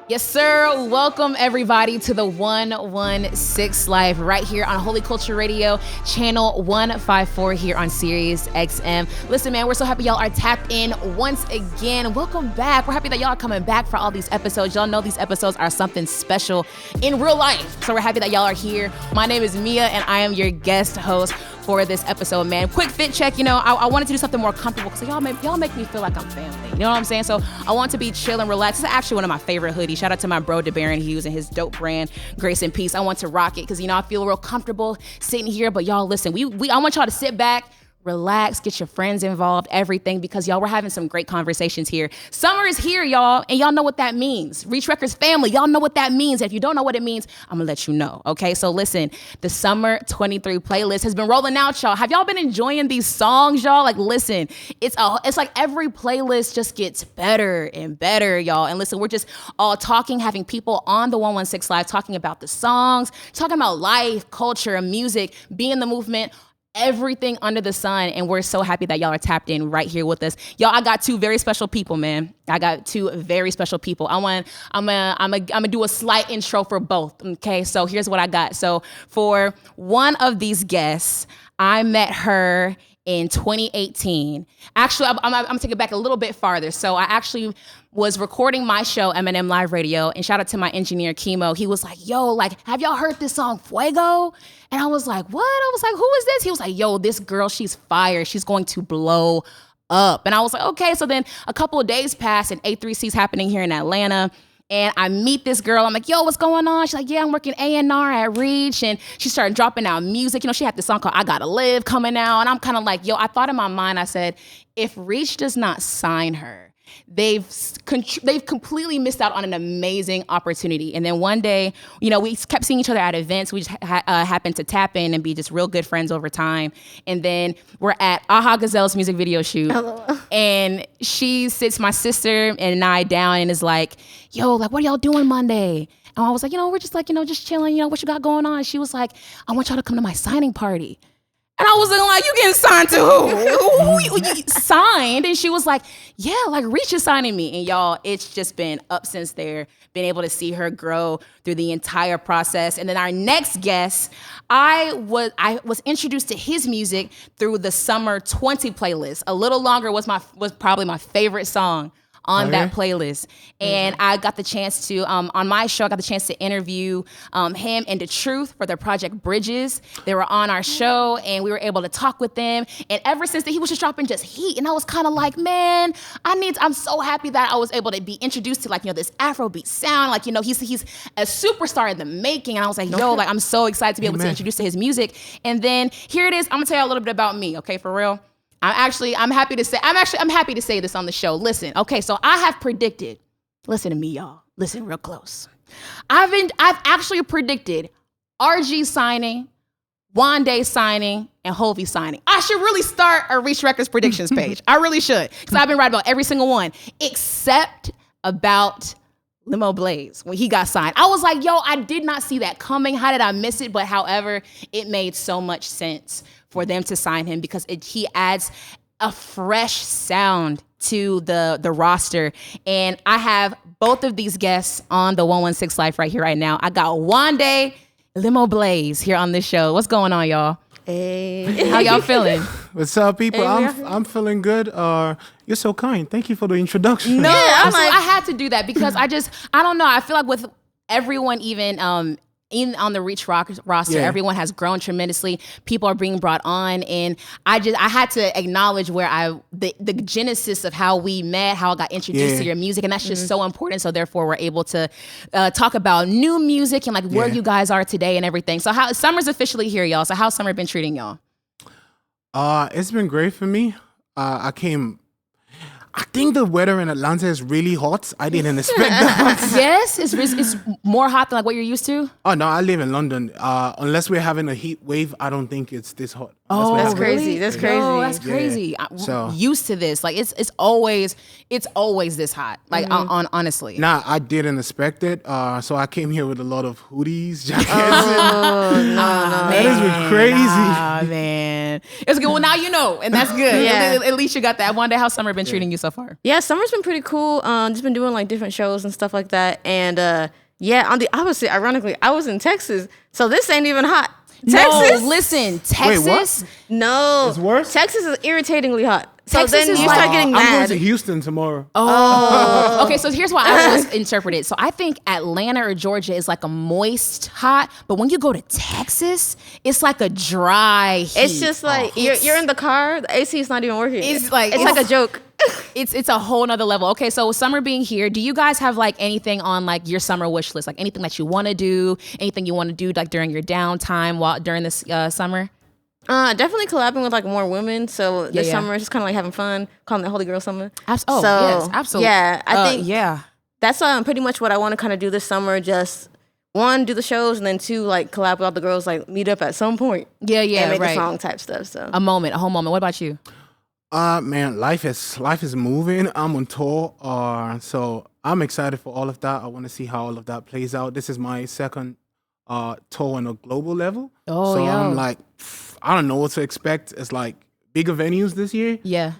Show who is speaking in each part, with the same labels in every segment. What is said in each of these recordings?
Speaker 1: Yes, sir. Welcome, everybody, to the 116 Live right here on Holy Culture Radio, channel 154 here on Sirius XM. Listen, man, we're so happy y'all are tapped in once again. Welcome back. We're happy that y'all are coming back for all these episodes. Y'all know these episodes are something special in real life. So we're happy that y'all are here. My name is Mia, and I am your guest host for this episode, man. Quick fit check, I wanted to do something more comfortable because y'all make me feel like I'm family. You know what I'm saying? So I want to be chill and relaxed. This is actually one of my favorite hoodies. Shout out to my bro, DeBaron Hughes, and his dope brand, Grace and Peace. I want to rock it because, I feel real comfortable sitting here. But y'all, listen, I want y'all to sit back, relax, get your friends involved, everything, because y'all, we're having some great conversations here. Summer is here, y'all, and y'all know what that means. Reach Records family, y'all know what that means. If you don't know what it means, I'm gonna let you know, okay? So listen, the Summer 23 playlist has been rolling out, y'all. Have y'all been enjoying these songs, y'all? Like, listen, it's like every playlist just gets better and better, y'all. And listen, we're just all talking, having people on the 116 Live talking about the songs, talking about life, culture, music, being the movement, everything under the sun, and we're so happy that y'all are tapped in right here with us. Y'all, I got two very special people, man. I'm gonna do a slight intro for both, okay? So here's what I got. So for one of these guests, I met her in 2018. Actually, I'm gonna take it back a little bit farther. So I actually was recording my show, M&M Live Radio, and shout out to my engineer, Kimo. He was like, yo, like, have y'all heard this song, Fuego? And I was like, what? I was like, who is this? He was like, yo, this girl, she's fire. She's going to blow up. And I was like, okay. So then a couple of days passed, and A3C's happening here in Atlanta. And I meet this girl. I'm like, yo, what's going on? She's like, yeah, I'm working A&R at Reach. And she started dropping out music. She had this song called I Gotta Live coming out. And I'm kind of like, yo, I thought in my mind, I said, if Reach does not sign her, they've completely missed out on an amazing opportunity. And then one day, we kept seeing each other at events. We just happened to tap in and be just real good friends over time. And then we're at Aha Gazelle's music video shoot. Hello. And she sits my sister and I down and is like, yo, like, what are y'all doing Monday? And I was like, we're just like, just chilling, what you got going on? And she was like, I want y'all to come to my signing party. And I was like, you getting signed to who? Who signed? And she was like, yeah, like Reach is signing me. And y'all, it's just been up since there, been able to see her grow through the entire process. And then our next guest, I was introduced to his music through the Summer 20 playlist. A Little Longer was probably my favorite song on that playlist. And I got the chance to, on my show, I got the chance to interview him and The Truth for their project Bridges. They were on our show and we were able to talk with them. And ever since then, he was just dropping just heat. And I was kind of like, man, I'm so happy that I was able to be introduced to this Afrobeat sound. Like, he's a superstar in the making. And I was like, yo, like, I'm so excited to be able to introduce to his music. And then here it is. I'm gonna tell you a little bit about me, okay, for real. I'm happy to say this on the show. Listen, okay, so I have predicted, listen to me, y'all. Listen real close. I've actually predicted RG signing, Wande signing, and Hovey signing. I should really start a Reach Records predictions page. I really should, because I've been right about every single one, except about Limoblaze when he got signed. I was like, yo, I did not see that coming. How did I miss it? But however, it made so much sense for them to sign him because he adds a fresh sound to the roster. And I have both of these guests on the 116 Live right here, right now. I got Wande, Limoblaze here on this show. What's going on, y'all?
Speaker 2: Hey.
Speaker 1: How y'all feeling?
Speaker 3: What's up, people?
Speaker 2: Hey,
Speaker 3: I'm feeling good. You're so kind. Thank you for the introduction.
Speaker 1: No, I had to do that because I don't know. I feel like with everyone, even on the Reach roster, everyone has grown tremendously. People are being brought on, and I had to acknowledge where the genesis of how we met, how I got introduced to your music, and that's just so important. So therefore, we're able to talk about new music and like where you guys are today and everything. So summer's officially here, y'all. So how's summer been treating y'all?
Speaker 3: It's been great for me. I think the weather in Atlanta is really hot. I didn't expect that.
Speaker 1: Yes? It's more hot than like what you're used to?
Speaker 3: Oh, no, I live in London. Unless we're having a heat wave, I don't think it's this hot.
Speaker 1: Oh,
Speaker 2: that's crazy. That's crazy.
Speaker 1: No, that's crazy.
Speaker 3: So,
Speaker 1: used to this. Like, it's always this hot. Like, honestly.
Speaker 3: Nah, I didn't expect it. So I came here with a lot of hoodies, jackets.
Speaker 2: Oh, no.
Speaker 3: That has been crazy.
Speaker 1: Nah, man. man. It's good. Well, now you know, and that's good.
Speaker 2: Yeah.
Speaker 1: At least you got that. I wonder how summer been treating you so far.
Speaker 2: Yeah, summer's been pretty cool. Just been doing like different shows and stuff like that. And yeah, on the opposite, ironically, I was in Texas, so this ain't even hot. Texas?
Speaker 1: No, listen, Texas.
Speaker 3: Wait, what?
Speaker 2: No.
Speaker 3: It's worse?
Speaker 2: Texas is irritatingly hot. So
Speaker 1: Texas
Speaker 2: then
Speaker 1: is
Speaker 2: you
Speaker 1: like-
Speaker 2: start getting
Speaker 3: I'm going
Speaker 2: mad.
Speaker 3: to Houston tomorrow.
Speaker 1: Okay, so here's why I always interpret it. So I think Atlanta or Georgia is like a moist hot, but when you go to Texas, it's like a dry heat.
Speaker 2: It's just like you're in the car, the AC is not even working.
Speaker 1: It's like-
Speaker 2: it's like a joke.
Speaker 1: It's a whole nother level. Okay, so summer being here, do you guys have like anything on like your summer wish list? Like anything that you want to do, anything you want to do like during your downtime while during this summer?
Speaker 2: Definitely collabing with like more women. So this
Speaker 1: yeah.
Speaker 2: summer is just kind of like having fun, calling it Holy Girl Summer.
Speaker 1: Yes, absolutely.
Speaker 2: Yeah, I think
Speaker 1: yeah.
Speaker 2: that's pretty much what I want to kind of do this summer. Just one, do the shows, and then two, like collab with all the girls, like meet up at some point.
Speaker 1: Yeah,
Speaker 2: and make
Speaker 1: right.
Speaker 2: a song type stuff. So
Speaker 1: A whole moment. What about you?
Speaker 3: Man, life is moving. I'm on tour, so I'm excited for all of that. I want to see how all of that plays out. This is my second tour on a global level.
Speaker 1: Oh,
Speaker 3: so
Speaker 1: yeah.
Speaker 3: I'm like, I don't know what to expect. It's like bigger venues this year.
Speaker 1: Yeah.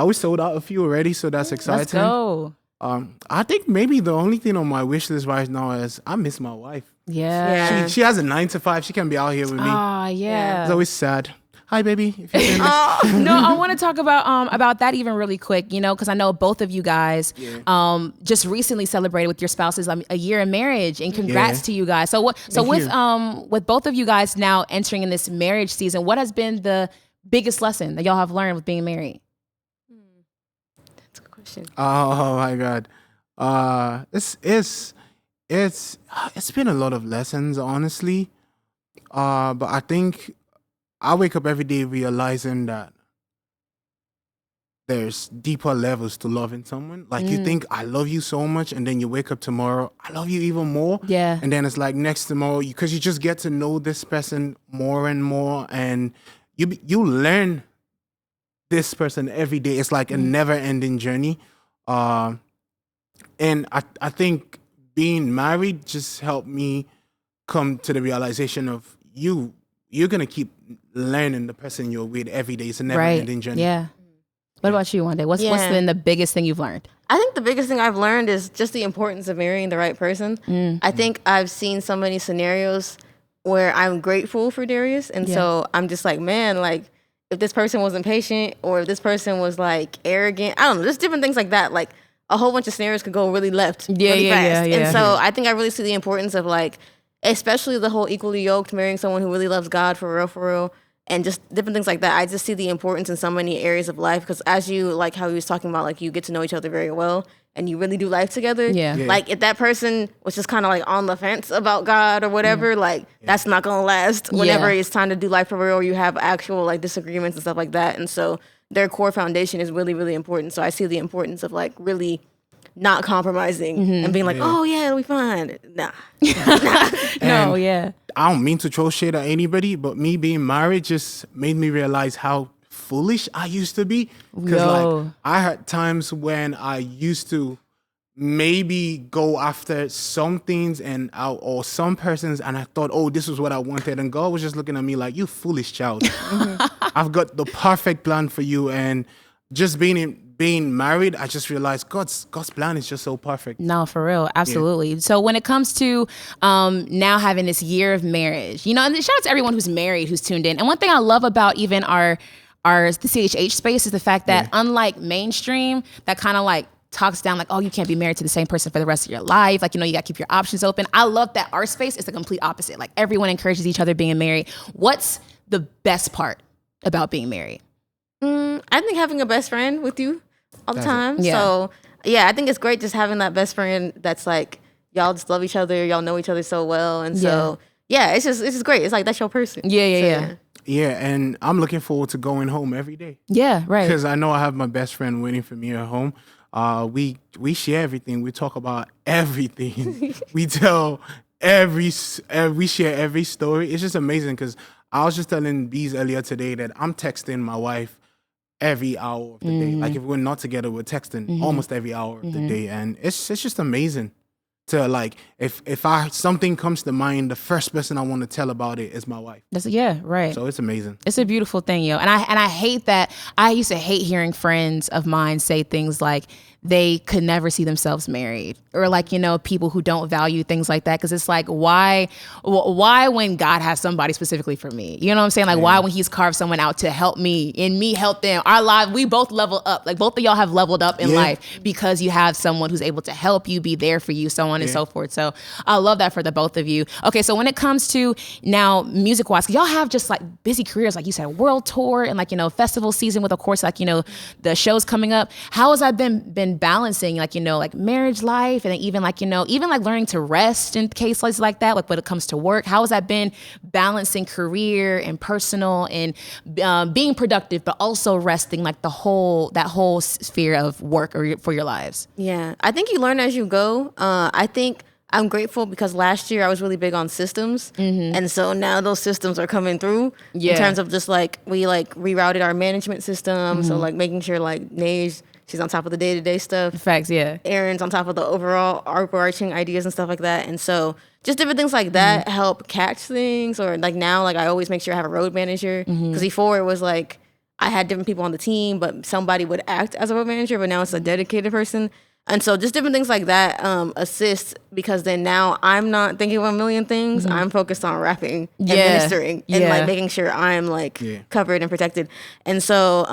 Speaker 3: We sold out a few already, so that's exciting.
Speaker 1: Let's go.
Speaker 3: I think maybe the only thing on my wish list right now is I miss my wife.
Speaker 1: Yeah.
Speaker 2: Yeah.
Speaker 3: She has a 9 to 5. She can't be out here with me.
Speaker 1: Ah, yeah.
Speaker 3: It's always sad. Hi, baby. If you're hearing this.
Speaker 1: No, I want to talk about that even really quick, because I know both of you guys just recently celebrated with your spouses a year in marriage, and congrats to you guys. So with both of you guys now entering in this marriage season, what has been the biggest lesson that y'all have learned with being married?
Speaker 2: that's a good question.
Speaker 3: Oh my God. It's been a lot of lessons, honestly. But I think I wake up every day realizing that there's deeper levels to loving someone. Like you think I love you so much, and then you wake up tomorrow, I love you even more.
Speaker 1: Yeah.
Speaker 3: And then it's like next tomorrow, because you just get to know this person more and more, and you learn this person every day. It's like a never-ending journey. And I think being married just helped me come to the realization of you're gonna keep learning the person you're with every day. It's a never-ending journey.
Speaker 1: Yeah. What about you, Wande? What's
Speaker 2: Yeah.
Speaker 1: been the biggest thing you've learned?
Speaker 2: I think the biggest thing I've learned is just the importance of marrying the right person. I think I've seen so many scenarios where I'm grateful for Darius, and so I'm just like, man, like if this person wasn't patient, or if this person was like arrogant, I don't know, just different things like that. Like a whole bunch of scenarios could go really left, really fast. And so I think I really see the importance of like, especially the whole equally yoked, marrying someone who really loves God for real, and just different things like that. I just see the importance in so many areas of life, because as you, like how he was talking about, like you get to know each other very well, and you really do life together.
Speaker 1: Yeah.
Speaker 2: Like if that person was just kind of like on the fence about God or whatever, like that's not gonna last whenever it's time to do life for real, or you have actual like disagreements and stuff like that. And so their core foundation is really, really important. So I see the importance of like really not compromising and being like, oh yeah, it'll be fine. Nah.
Speaker 1: No, yeah.
Speaker 3: I don't mean to throw shade at anybody, but me being married just made me realize how foolish I used to be. Because like I had times when I used to maybe go after some things or some persons, and I thought, oh, this is what I wanted, and God was just looking at me like, you foolish child. I've got the perfect plan for you. And just being married, I just realized God's plan is just so perfect.
Speaker 1: No, for real. Absolutely. Yeah. So when it comes to now having this year of marriage, and shout out to everyone who's married, who's tuned in. And one thing I love about even the CHH space is the fact that unlike mainstream, that kind of like talks down like, oh, you can't be married to the same person for the rest of your life. Like, you got to keep your options open. I love that our space is the complete opposite. Like everyone encourages each other being married. What's the best part about being married?
Speaker 2: I think having a best friend with you all the time.
Speaker 1: Yeah.
Speaker 2: So yeah, I think it's great just having that best friend that's like, y'all just love each other, y'all know each other so well. And so yeah, it's just great. It's like that's your person.
Speaker 1: Yeah.
Speaker 3: Yeah, and I'm looking forward to going home every day.
Speaker 1: Yeah, right.
Speaker 3: Because I know I have my best friend waiting for me at home. We share everything. We talk about everything. We tell we share every story. It's just amazing, because I was just telling Bees earlier today that I'm texting my wife every hour of the day. Like if we're not together, we're texting almost every hour of the day, and it's just amazing. to like if something comes to mind, the first person I want to tell about it is my wife.
Speaker 1: Right.
Speaker 3: So it's amazing.
Speaker 1: It's a beautiful thing, yo. And I hate that. I used to hate hearing friends of mine say things like they could never see themselves married, or like, people who don't value things like that. Cause it's like, why when God has somebody specifically for me? You know what I'm saying? Like, why when he's carved someone out to help me and me help them? Our lives, we both level up. Like both of y'all have leveled up in life because you have someone who's able to help you, be there for you, so on and so forth. So I love that for the both of you. Okay, so when it comes to now music wise, y'all have just like busy careers, like you said, world tour and like, festival season with, of course, like, the shows coming up. How has that been balancing like, like marriage life and even like, even like learning to rest in cases like that, like when it comes to work? How has that been balancing career and personal and being productive, but also resting, like that whole sphere of work or for your lives?
Speaker 2: Yeah, I think you learn as you go. I think I'm grateful because last year I was really big on systems. And so now those systems are coming through in terms of just like, we like rerouted our management system. So like making sure like Nage, she's on top of the day-to-day stuff.
Speaker 1: Facts, yeah.
Speaker 2: Aaron's on top of the overall overarching ideas and stuff like that. And so just different things like that help catch things. Or like now, like I always make sure I have a road manager. Because before it was like I had different people on the team, but somebody would act as a road manager, but now it's a dedicated person. And so just different things like that assist, because then now I'm not thinking of a million things. I'm focused on rapping and ministering and like making sure I'm like covered and protected. And so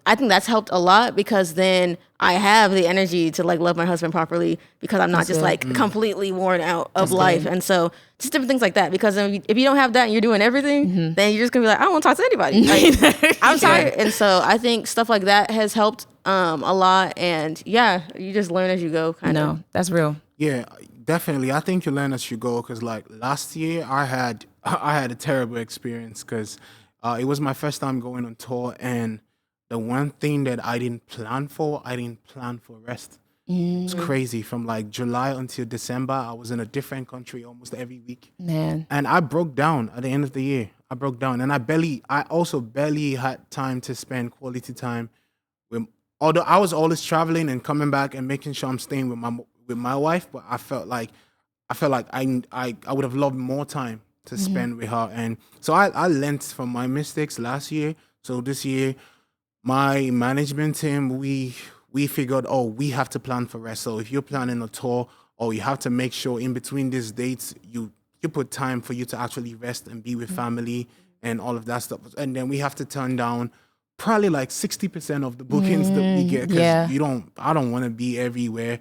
Speaker 2: I think that's helped a lot, because then I have the energy to like love my husband properly, because I'm not just like completely worn out of life. And so just different things like that, because if you don't have that and you're doing everything, then you're just gonna be like, I don't want to talk to anybody. Like, I'm tired. And so I think stuff like that has helped a lot. And you just learn as you go, kind of.
Speaker 1: No, that's real.
Speaker 3: Yeah, definitely. I think you learn as you go, because like last year I had a terrible experience, because it was my first time going on tour, and the one thing that I didn't plan for rest. It's crazy. From like July until December, I was in a different country almost every week.
Speaker 1: Man.
Speaker 3: And I broke down at the end of the year. I broke down, and I also barely had time to spend quality time with. Although I was always traveling and coming back and making sure I'm staying with my wife, but I felt like I would have loved more time to spend with her. And so I learned from my mistakes last year. So this year, my management team, we figured, we have to plan for rest. So if you're planning a tour, you have to make sure in between these dates, you put time for you to actually rest and be with family and all of that stuff. And then we have to turn down probably like 60% of the bookings that we get, because I don't want to be everywhere.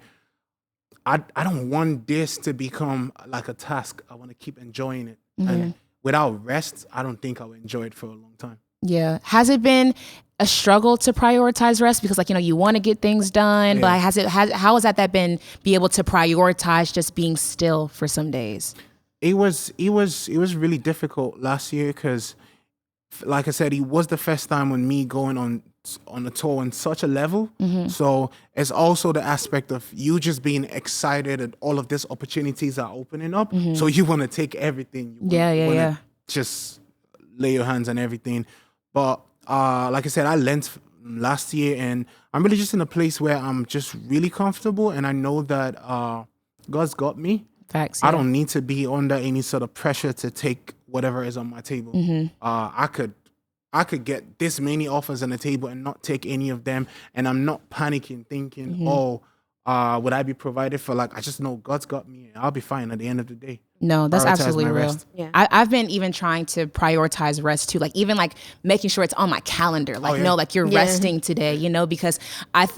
Speaker 3: I don't want this to become like a task. I want to keep enjoying it. And without rest, I don't think I'll enjoy it for a long time.
Speaker 1: Yeah. Has it been a struggle to prioritize rest? Because like, you want to get things done, but how has that been, be able to prioritize just being still for some days?
Speaker 3: It was really difficult last year, because like I said, it was the first time when me going on a tour on such a level. So it's also the aspect of you just being excited and all of these opportunities are opening up. So you want to take everything. You wanna just lay your hands on everything. But like I said, I learned last year, and I'm really just in a place where I'm just really comfortable, and I know that God's got me.
Speaker 1: Facts.
Speaker 3: I don't need to be under any sort of pressure to take whatever is on my table. I could get this many offers on the table and not take any of them, and I'm not panicking, thinking, would I be provided for? Like, I just know God's got me, and I'll be fine at the end of the day.
Speaker 1: No, that's absolutely real.
Speaker 3: Rest.
Speaker 2: Yeah.
Speaker 1: I've been even trying to prioritize rest too, like even like making sure it's on my calendar, like like you're resting today, because I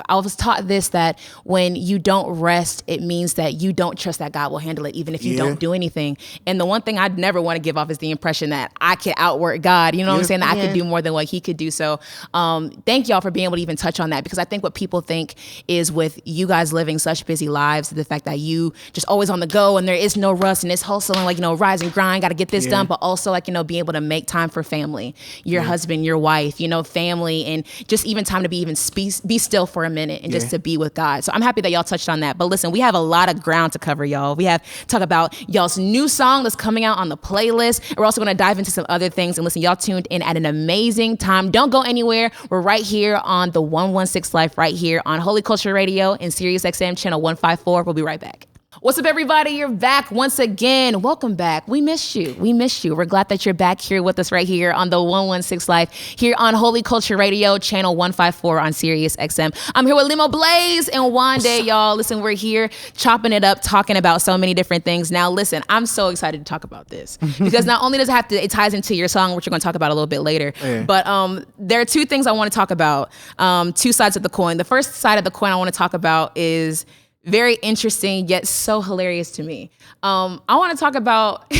Speaker 1: was taught this, that when you don't rest, it means that you don't trust that God will handle it, even if you don't do anything. And the one thing I'd never want to give off is the impression that I can outwork God, you know what I'm saying, that I could do more than what he could do. So thank y'all for being able to even touch on that, because I think what people think is, with you guys living such busy lives, the fact that you just always on the go and there is no rust and it's hustling, like, rise and grind, got to get this done, but also like, being able to make time for family, your husband, your wife, family, and just even time to be still for a minute and just to be with God. So I'm happy that y'all touched on that. But listen, we have a lot of ground to cover, y'all. We have talk about y'all's new song that's coming out on the playlist. We're also going to dive into some other things. And listen, y'all tuned in at an amazing time. Don't go anywhere. We're right here on the 116 Life, right here on Holy Culture Radio and Sirius XM Channel 154. We'll be right back. What's up, everybody? You're back once again. Welcome back. We missed you. We're glad that you're back here with us right here on the 116 Live, here on Holy Culture Radio, channel 154 on Sirius XM. I'm here with Limoblaze and Wande, y'all. Listen, we're here chopping it up, talking about so many different things. Now, listen, I'm so excited to talk about this because not only does it ties into your song, which we're going to talk about a little bit later, but there are two things I want to talk about, two sides of the coin. The first side of the coin I want to talk about is very interesting, yet so hilarious to me. I want to talk about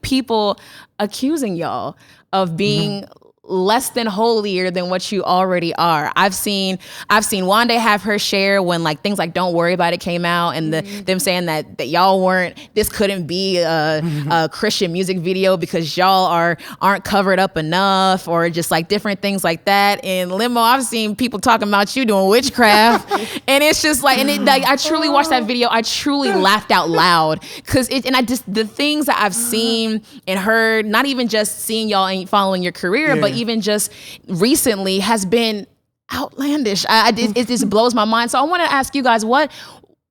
Speaker 1: people accusing y'all of being less than holier than what you already are. I've seen Wande have her share when like things like "Don't Worry About It" came out, and them saying that y'all this couldn't be a Christian music video because y'all aren't covered up enough, or just like different things like that. And Limo, I've seen people talking about you doing witchcraft, and it's just like, I truly watched that video. I truly laughed out loud because the things that I've seen and heard, not even just seeing y'all and following your career, but even just recently, has been outlandish. It just blows my mind. So I want to ask you guys, what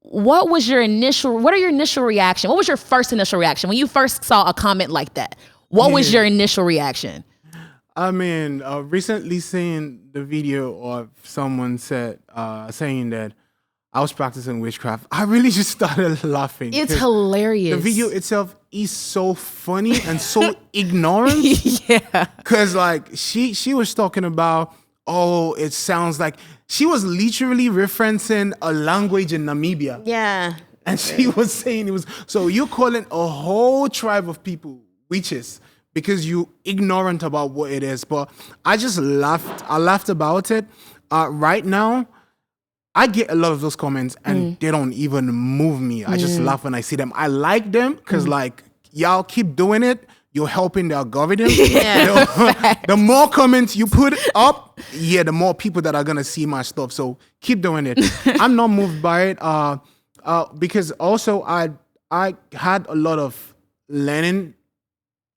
Speaker 1: are your initial reaction? What was your first initial reaction when you first saw a comment like that? What was your initial reaction?
Speaker 3: I mean, recently seeing the video of someone saying that I was practicing witchcraft, I really just started laughing.
Speaker 1: It's hilarious.
Speaker 3: The video itself is so funny and so ignorant.
Speaker 1: Yeah.
Speaker 3: Because like she was talking about, it sounds like, she was literally referencing a language in Namibia.
Speaker 2: Yeah.
Speaker 3: And she was saying so you're calling a whole tribe of people witches because you ignorant about what it is. But I just laughed. I laughed about it. Right now, I get a lot of those comments and they don't even move me. I just laugh when I see them. I like them because like, y'all keep doing it. You're helping the algorithm. The more comments you put up, the more people that are going to see my stuff. So keep doing it. I'm not moved by it because also I had a lot of learning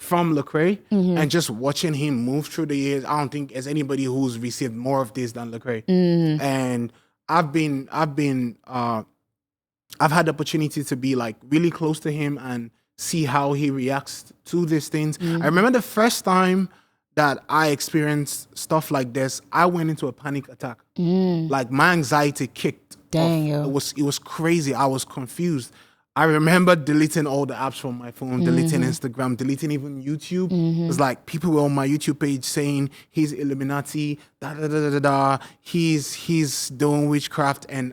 Speaker 3: from Lecrae and just watching him move through the years. I don't think there's anybody who's received more of this than Lecrae. And I've had the opportunity to be like really close to him and see how he reacts to these things. I remember the first time that I experienced stuff like this, I went into a panic attack. Like my anxiety kicked.
Speaker 1: Dang,
Speaker 3: off. It was crazy. I was confused. I remember deleting all the apps from my phone, deleting Instagram, deleting even YouTube. It was like people were on my YouTube page saying he's Illuminati, he's doing witchcraft. And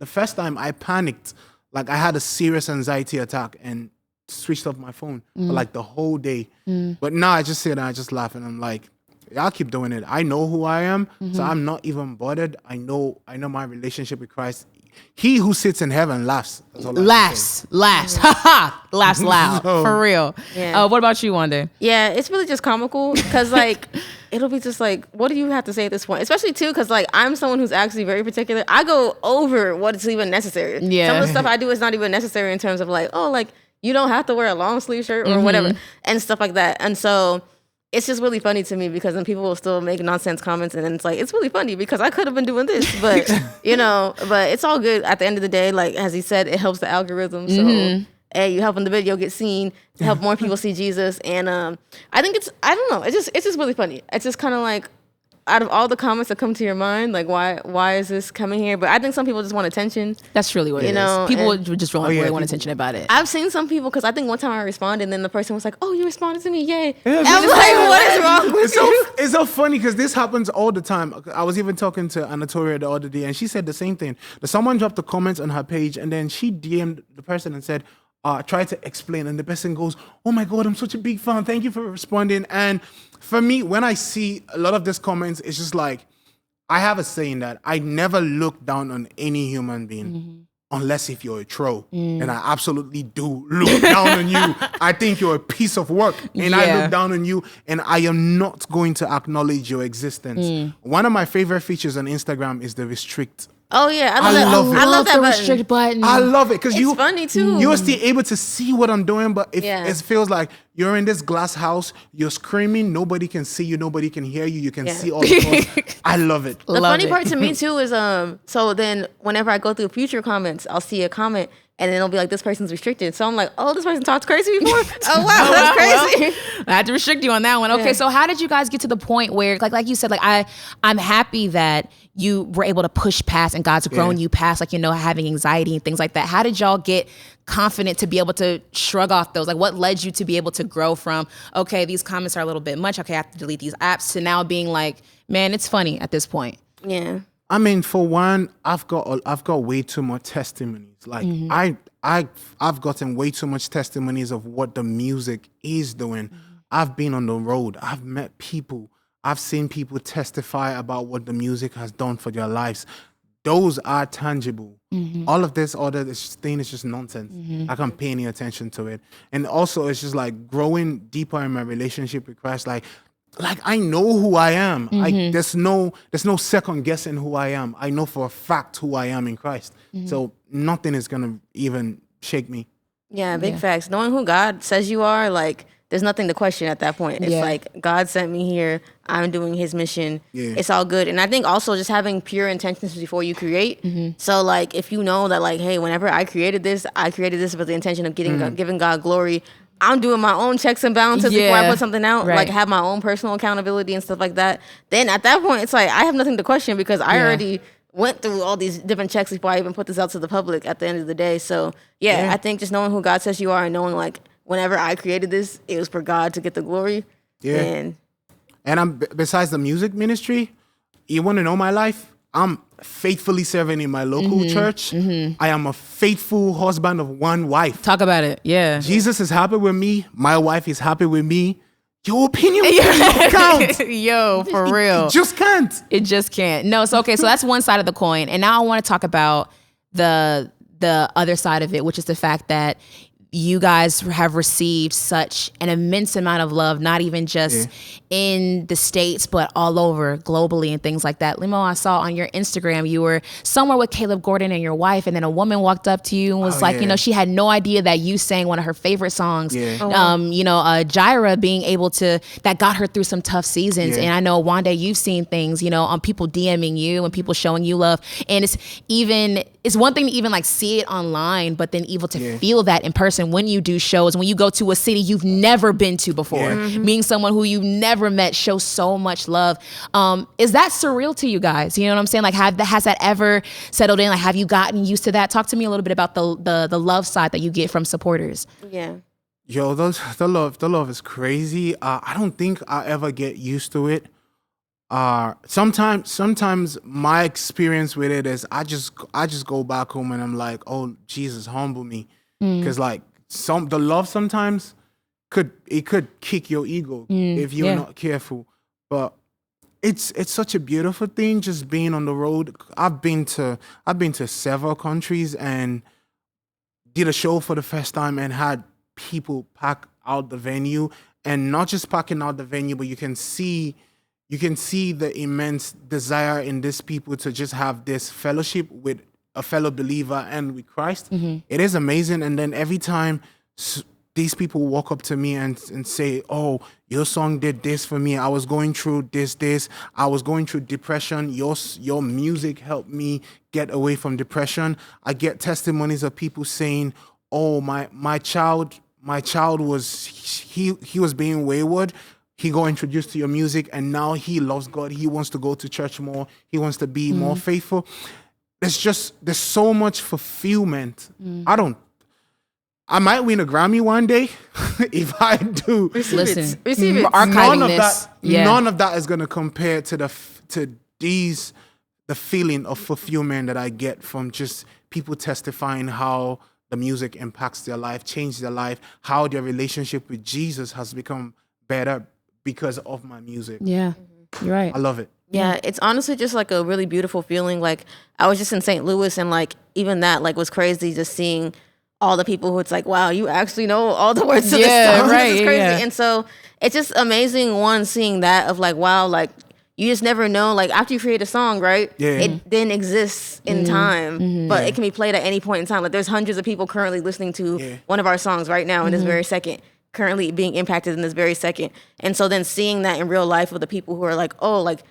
Speaker 3: the first time I panicked, like I had a serious anxiety attack and switched off my phone for like the whole day. But now I just sit and I just laugh and I'm like, I'll keep doing it. I know who I am, so I'm not even bothered. I know my relationship with Christ. He who sits in heaven laughs.
Speaker 1: Laughs loud, for real.
Speaker 2: Yeah.
Speaker 1: What about you, Wande?
Speaker 2: Yeah, it's really just comical because like it'll be just like, what do you have to say at this point? Especially too, because like I'm someone who's actually very particular. I go over what is even necessary.
Speaker 1: Yeah.
Speaker 2: Some of the stuff I do is not even necessary in terms of like, like you don't have to wear a long sleeve shirt or whatever and stuff like that. And so it's just really funny to me because then people will still make nonsense comments and then it's like, it's really funny because I could have been doing this, but but it's all good at the end of the day. Like, as he said, it helps the algorithm. So, hey, you helping the video get seen, help more people see Jesus. And I think I don't know. It's just really funny. It's just kind of like, out of all the comments that come to your mind, like why is this coming here? But I think some people just want attention.
Speaker 1: That's really what it is. People just really want attention about it.
Speaker 2: I've seen some people, because I think one time I responded and then the person was like, "Oh, you responded to me, yay!" And I was like, "What is wrong with you?"
Speaker 3: It's so funny because this happens all the time. I was even talking to Anatoria the other day and she said the same thing. That someone dropped a comment on her page and then she DM'd the person and said, try to explain, and the person goes, "Oh my God, I'm such a big fan. Thank you for responding." And for me, when I see a lot of these comments, it's just like, I have a saying that I never look down on any human being unless if you're a troll. And I absolutely do look down on you. I think you're a piece of work and I look down on you and I am not going to acknowledge your existence. One of my favorite features on Instagram is the restrict.
Speaker 2: Oh yeah,
Speaker 3: I love
Speaker 2: that
Speaker 1: the restrict button.
Speaker 3: I love it because
Speaker 2: it's funny too.
Speaker 3: You're still able to see what I'm doing, but it feels like you're in this glass house. You're screaming. Nobody can see you. Nobody can hear you. You can see all the thoughts. I love it.
Speaker 2: The funny part to me too is so then whenever I go through future comments, I'll see a comment and then it'll be like, this person's restricted. So I'm like, oh, this person talked crazy before? Oh, wow, that's crazy.
Speaker 1: Well, I had to restrict you on that one. Okay, so how did you guys get to the point where, like you said, like I'm happy that you were able to push past and God's grown you past, like, having anxiety and things like that. How did y'all get confident to be able to shrug off those? Like, what led you to be able to grow from, okay, these comments are a little bit much, okay, I have to delete these apps, to now being like, man, it's funny at this point?
Speaker 2: Yeah.
Speaker 3: I mean, for one, I've got way too much testimonies. Like I've gotten way too much testimonies of what the music is doing. I've been on the road. I've met people. I've seen people testify about what the music has done for their lives. Those are tangible. All of this thing is just nonsense. I can't pay any attention to it. And also, it's just like growing deeper in my relationship with Christ. Like I know who I am. There's no second guessing who I am. I know for a fact who I am in Christ. So nothing is gonna even shake me.
Speaker 2: Yeah, big facts. Knowing who God says you are, like, there's nothing to question at that point. It's like, God sent me here. I'm doing his mission. Yeah. It's all good. And I think also just having pure intentions before you create. So like, if you know that, like, hey, whenever I created this with the intention of giving God glory. I'm doing my own checks and balances before I put something out, like have my own personal accountability and stuff like that. Then at that point, it's like, I have nothing to question because I already went through all these different checks before I even put this out to the public at the end of the day. So I think just knowing who God says you are and knowing, like, whenever I created this, it was for God to get the glory. Yeah.
Speaker 3: And I'm, besides the music ministry, you want to know my life? I'm faithfully serving in my local church. I am a faithful husband of one wife.
Speaker 1: Talk about it. Yeah.
Speaker 3: Jesus is happy with me. My wife is happy with me. Your opinion don't count.
Speaker 1: Yo, for real.
Speaker 3: It just can't.
Speaker 1: It just can't. No, so okay, so that's one side of the coin. And now I want to talk about the other side of it, which is the fact that you guys have received such an immense amount of love, not even just in the States, but all over globally and things like that. Limo, I saw on your Instagram, you were somewhere with Caleb Gordon and your wife, and then a woman walked up to you and was she had no idea that you sang one of her favorite songs. Jira being able to, that got her through some tough seasons. And I know, Wande, you've seen things, on people DMing you and people showing you love. And it's one thing to even like see it online, but then even to feel that in person when you do shows, when you go to a city you've never been to before, meeting someone who you've never met, show so much love. Is that surreal to you guys? You know what I'm saying? Like, has that ever settled in? Like, have you gotten used to that? Talk to me a little bit about the love side that you get from supporters.
Speaker 2: Yeah.
Speaker 3: Yo, the love is crazy. I don't think I ever get used to it. Sometimes my experience with it is I just go back home and I'm like, oh, Jesus, humble me, because like the love sometimes could kick your ego if you're not careful. But it's such a beautiful thing just being on the road. I've been to several countries and did a show for the first time and had people pack out the venue, and not just packing out the venue, but you can see the immense desire in these people to just have this fellowship with a fellow believer and with Christ. It is amazing. And then every time these people walk up to me and say, oh, your song did this for me. I was going through this. I was going through depression. Your music helped me get away from depression. I get testimonies of people saying, oh, my child was being wayward. He got introduced to your music and now he loves God. He wants to go to church more. He wants to be more faithful. There's so much fulfillment. I might win a Grammy one day. If I do,
Speaker 2: receive it.
Speaker 3: None of that is going to compare to the feeling of fulfillment that I get from just people testifying how the music impacts their life, changed their life, how their relationship with Jesus has become better because of my music.
Speaker 1: Yeah, you're right.
Speaker 3: I love it.
Speaker 2: Yeah, it's honestly just like a really beautiful feeling. Like, I was just in St. Louis and like even that like was crazy, just seeing all the people who it's like, wow, you actually know all the words to this song.
Speaker 1: Right,
Speaker 2: this is crazy.
Speaker 1: Yeah.
Speaker 2: And so it's just amazing, one, seeing that of like, wow, like you just never know, like after you create a song, right?
Speaker 3: Yeah.
Speaker 2: It then exists in time, but it can be played at any point in time. Like there's hundreds of people currently listening to one of our songs right now in this very second, currently being impacted in this very second. And so then seeing that in real life with the people who are like, oh, like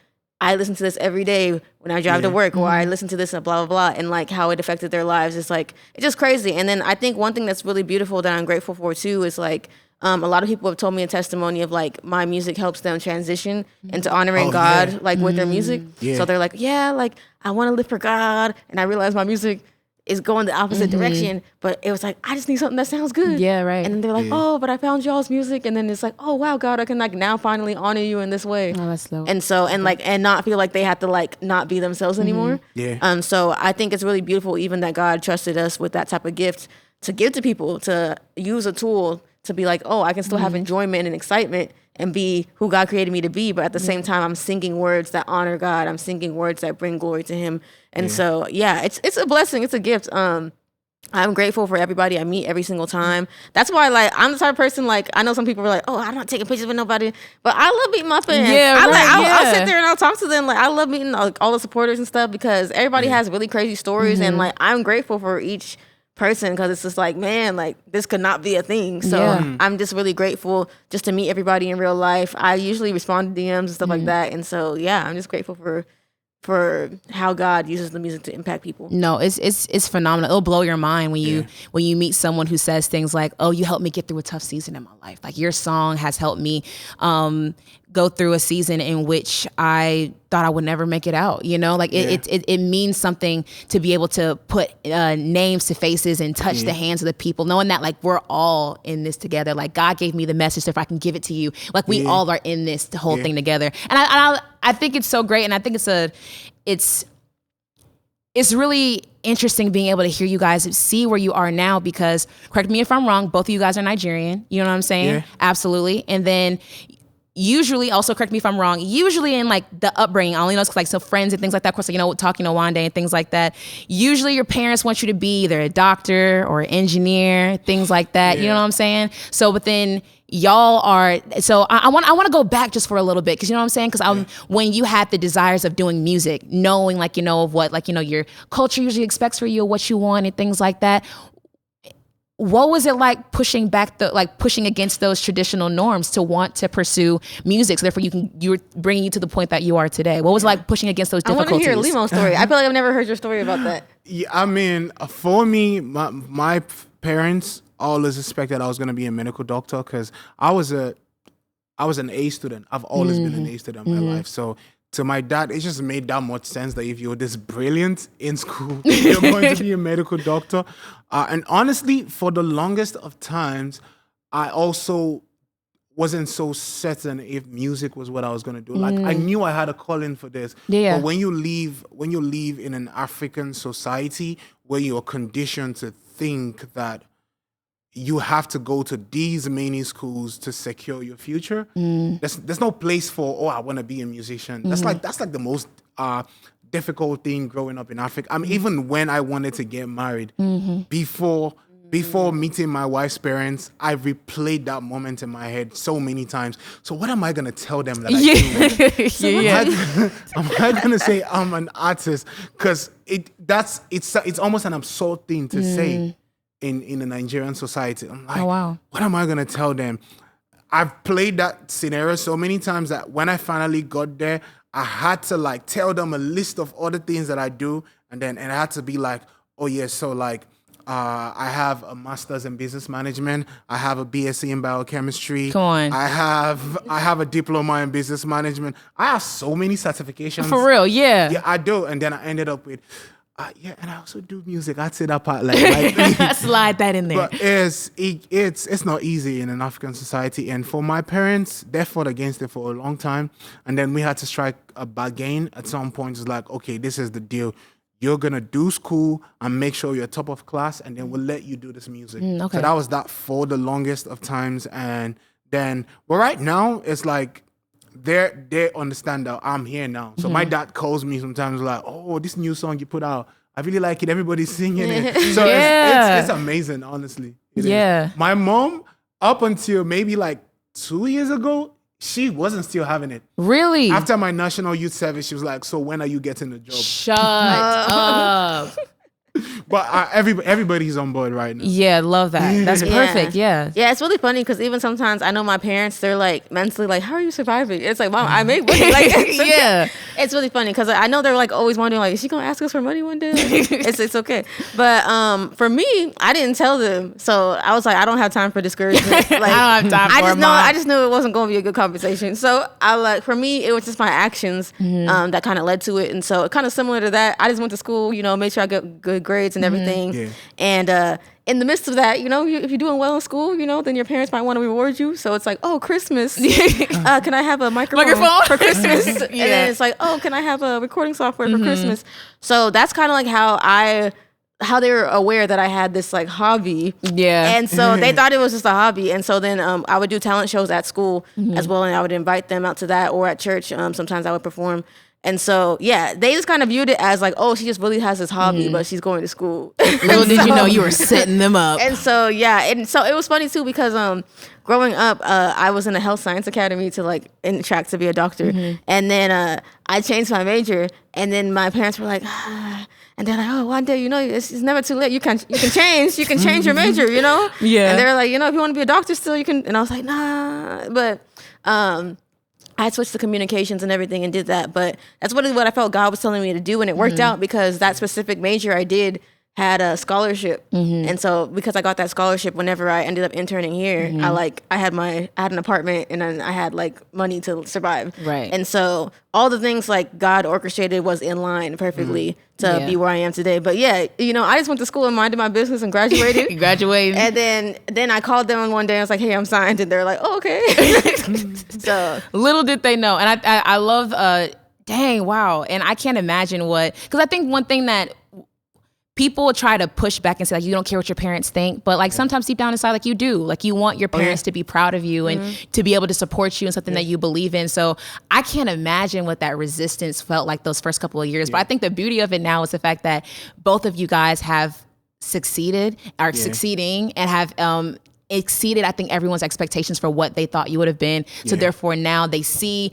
Speaker 2: I listen to this every day when I drive to work, or I listen to this and blah, blah, blah, and like how it affected their lives. It's like, it's just crazy. And then I think one thing that's really beautiful that I'm grateful for too is like, a lot of people have told me a testimony of like my music helps them transition into honoring God, like with their music. Yeah. So they're like, yeah, like I want to live for God. And I realize my music is going the opposite direction, but it was like, I just need something that sounds good.
Speaker 1: Yeah, right.
Speaker 2: And then they're like, oh, but I found y'all's music. And then it's like, oh, wow, God, I can like now finally honor you in this way.
Speaker 1: Oh, that's dope.
Speaker 2: And so, and like, and not feel like they have to like not be themselves anymore.
Speaker 3: Yeah.
Speaker 2: So I think it's really beautiful even that God trusted us with that type of gift to give to people, to use a tool to be like, oh, I can still have enjoyment and excitement and be who God created me to be. But at the same time, I'm singing words that honor God. I'm singing words that bring glory to him. And so, yeah, it's a blessing. It's a gift. I'm grateful for everybody I meet every single time. That's why, like, I'm the type of person, like, I know some people are like, oh, I'm not taking pictures with nobody. But I love meeting my fans.
Speaker 1: Yeah,
Speaker 2: I'll sit there and I'll talk to them. Like, I love meeting like, all the supporters and stuff because everybody has really crazy stories. And, like, I'm grateful for each person because it's just like, man, like this could not be a thing. So I'm just really grateful just to meet everybody in real life. I usually respond to DMs and stuff like that. And so, yeah, I'm just grateful for how God uses the music to impact people.
Speaker 1: No, it's phenomenal. It'll blow your mind when you meet someone who says things like, "Oh, you helped me get through a tough season in my life. Like your song has helped me go through a season in which I thought I would never make it out." You know, like it means something to be able to put names to faces and touch the hands of the people, knowing that like we're all in this together. Like God gave me the message, so if I can give it to you, like we all are in this whole thing together. And I think it's so great, and I think it's really interesting being able to hear you guys see where you are now, because correct me if I'm wrong, both of you guys are Nigerian. You know what I'm saying? Yeah. Absolutely. And then usually, also correct me if I'm wrong, usually in like the upbringing, I only know it's like so friends and things like that, of course, like, you know, talking to Wande and things like that, usually your parents want you to be either a doctor or an engineer, things like that. You know what I'm saying? So, but then y'all are, so I want to go back just for a little bit, because you know what I'm saying? Because when you had the desires of doing music, knowing like, you know, of what, like, you know, your culture usually expects for you, what you want and things like that, what was it like pushing against those traditional norms to want to pursue music? So therefore you're bringing you to the point that you are today. What was it like pushing against those difficulties?
Speaker 2: I want to hear Limo's story. I feel like I've never heard your story about that.
Speaker 3: Yeah, I mean, for me, my parents always expected I was going to be a medical doctor, because I was an A student. I've always been an A student in my life. So to my dad, it just made that much sense that if you're this brilliant in school, you're going to be a medical doctor. And honestly, for the longest of times, I also wasn't so certain if music was what I was going to do. Like I knew I had a calling for this. Yeah. But when you live in an African society where you're conditioned to think that you have to go to these many schools to secure your future, there's no place for, oh, I want to be a musician. That's like the most difficult thing growing up in Africa. I mean, even when I wanted to get married, before meeting my wife's parents, I replayed that moment in my head so many times. So what am I going to tell them that I do? So am I going to say I'm an artist? Because it's almost an absurd thing to say in a Nigerian society. I'm like, oh, wow. What am I going to tell them? I've played that scenario so many times that when I finally got there, I had to like tell them a list of all the things that I do. And I had to be like, oh yeah, so like, I have a master's in business management. I have a BSc in biochemistry.
Speaker 1: Come on.
Speaker 3: I have a diploma in business management. I have so many certifications.
Speaker 1: For real, yeah.
Speaker 3: Yeah, I do. And then I ended up with, and I also do music. I'd say that part like
Speaker 1: slide that in there.
Speaker 3: But it's not easy in an African society. And for my parents, they fought against it for a long time. And then we had to strike a bargain at some point. It's like, okay, this is the deal. You're going to do school and make sure you're top of class, and then we'll let you do this music. Okay. So that was that for the longest of times. And then, well, right now, it's like they understand that I'm here now. So my dad calls me sometimes like, oh, this new song you put out, I really like it. Everybody's singing it. So it's amazing, honestly. It is. My mom, up until maybe like 2 years ago, she wasn't still having it.
Speaker 1: Really?
Speaker 3: After my national youth service, she was like, so when are you getting a job?
Speaker 1: Shut up.
Speaker 3: But everybody's on board right now.
Speaker 1: Yeah, love that. That's perfect. Yeah.
Speaker 2: Yeah, it's really funny because even sometimes I know my parents, they're like mentally like, how are you surviving? It's like, Mom, I make money. Like,
Speaker 1: Yeah.
Speaker 2: It's really funny because I know they're like always wondering like, is she gonna ask us for money one day? It's okay. But for me, I didn't tell them, so I was like, I don't have time for discouragement. Like,
Speaker 1: I don't have time for it, Mom.
Speaker 2: I just knew it wasn't gonna be a good conversation. So for me, it was just my actions that kind of led to it, and so kind of similar to that. I just went to school, made sure I got good grades and everything, and in the midst of that, if you're doing well in school, then your parents might want to reward you. So it's like, oh, Christmas. Can I have a microphone for Christmas? And then it's like, oh, can I have a recording software for Christmas? So that's kind of like how they were aware that I had this like hobby.
Speaker 1: Yeah.
Speaker 2: And so they thought it was just a hobby. And so then I would do talent shows at school as well. And I would invite them out to that, or at church. Sometimes I would perform. And so, yeah, they just kind of viewed it as like, oh, she just really has this hobby, but she's going to school.
Speaker 1: Little did you know you were setting them up.
Speaker 2: And so, yeah. And so it was funny too, because growing up, I was in a health science academy in track to be a doctor. And then I changed my major, and then my parents were like, and they're like, oh, one day, it's never too late. You can change your major,
Speaker 1: Yeah.
Speaker 2: And they were like, if you want to be a doctor still, you can. And I was like, nah. But I switched to communications and everything and did that. But that's what I felt God was telling me to do. And it worked out because that specific major I did had a scholarship. And so because I got that scholarship, whenever I ended up interning here, I had an apartment, and then I had like money to survive.
Speaker 1: Right.
Speaker 2: And so all the things like God orchestrated was in line perfectly to be where I am today. But yeah, I just went to school and minded my business and graduated.
Speaker 1: You graduated.
Speaker 2: And then I called them one day and I was like, hey, I'm signed. And they're like, oh, okay. So
Speaker 1: little did they know. And I love, dang, wow. And I can't imagine because I think one thing that people try to push back and say like, you don't care what your parents think, but like sometimes deep down inside, like you do, like you want your parents to be proud of you and to be able to support you in something that you believe in. So I can't imagine what that resistance felt like those first couple of years. But I think the beauty of it now is the fact that both of you guys have succeeded, are succeeding, and have exceeded, I think, everyone's expectations for what they thought you would have been. So therefore now they see